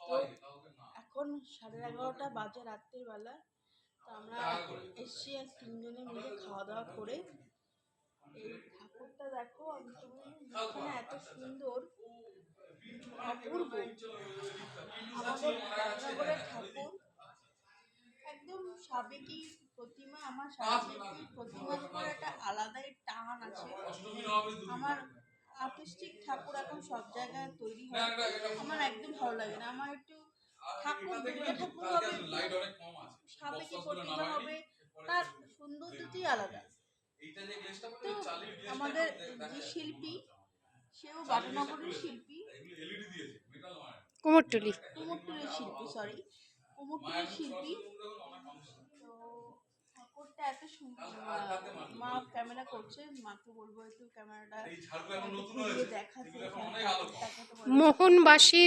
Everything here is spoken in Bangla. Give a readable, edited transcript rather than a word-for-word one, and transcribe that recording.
তো এখন 11:30 বাজে রাত্রের বেলা। তো আমরা এসছি আর তিনজনে মিলে খাওয়া দাওয়া করে। এই ঠাকুরটা দেখো, আমি মুখখানা এত সুন্দর, অপূর্ব। আমাদের রামনগরের ঠাকুর একদম সাবেকি প্রতিমা। আমার সাবেকি প্রতিমার উপর একটা আলাদাই টান আছে। আমার আর্টিস্টিক ঠাকুর এখন সব জায়গায় তৈরি হয়, আমার একদম ভালো লাগে না। আমার একটু ঠাকুর, দুর্গা ঠাকুর হবে, সাবেকি প্রতিমা হবে, তার সৌন্দর্যটি আলাদা। তো আমাদের যে শিল্পী, সেও বাটানগরের শিল্পী, কুমোরটুলির শিল্পী। তো ঠাকুরটা এত সুন্দর। মা ক্যামেরা করছে, মাকে বলবো একটু ক্যামেরাটা ঘুরিয়ে দেখাতে। মোহনবাসীর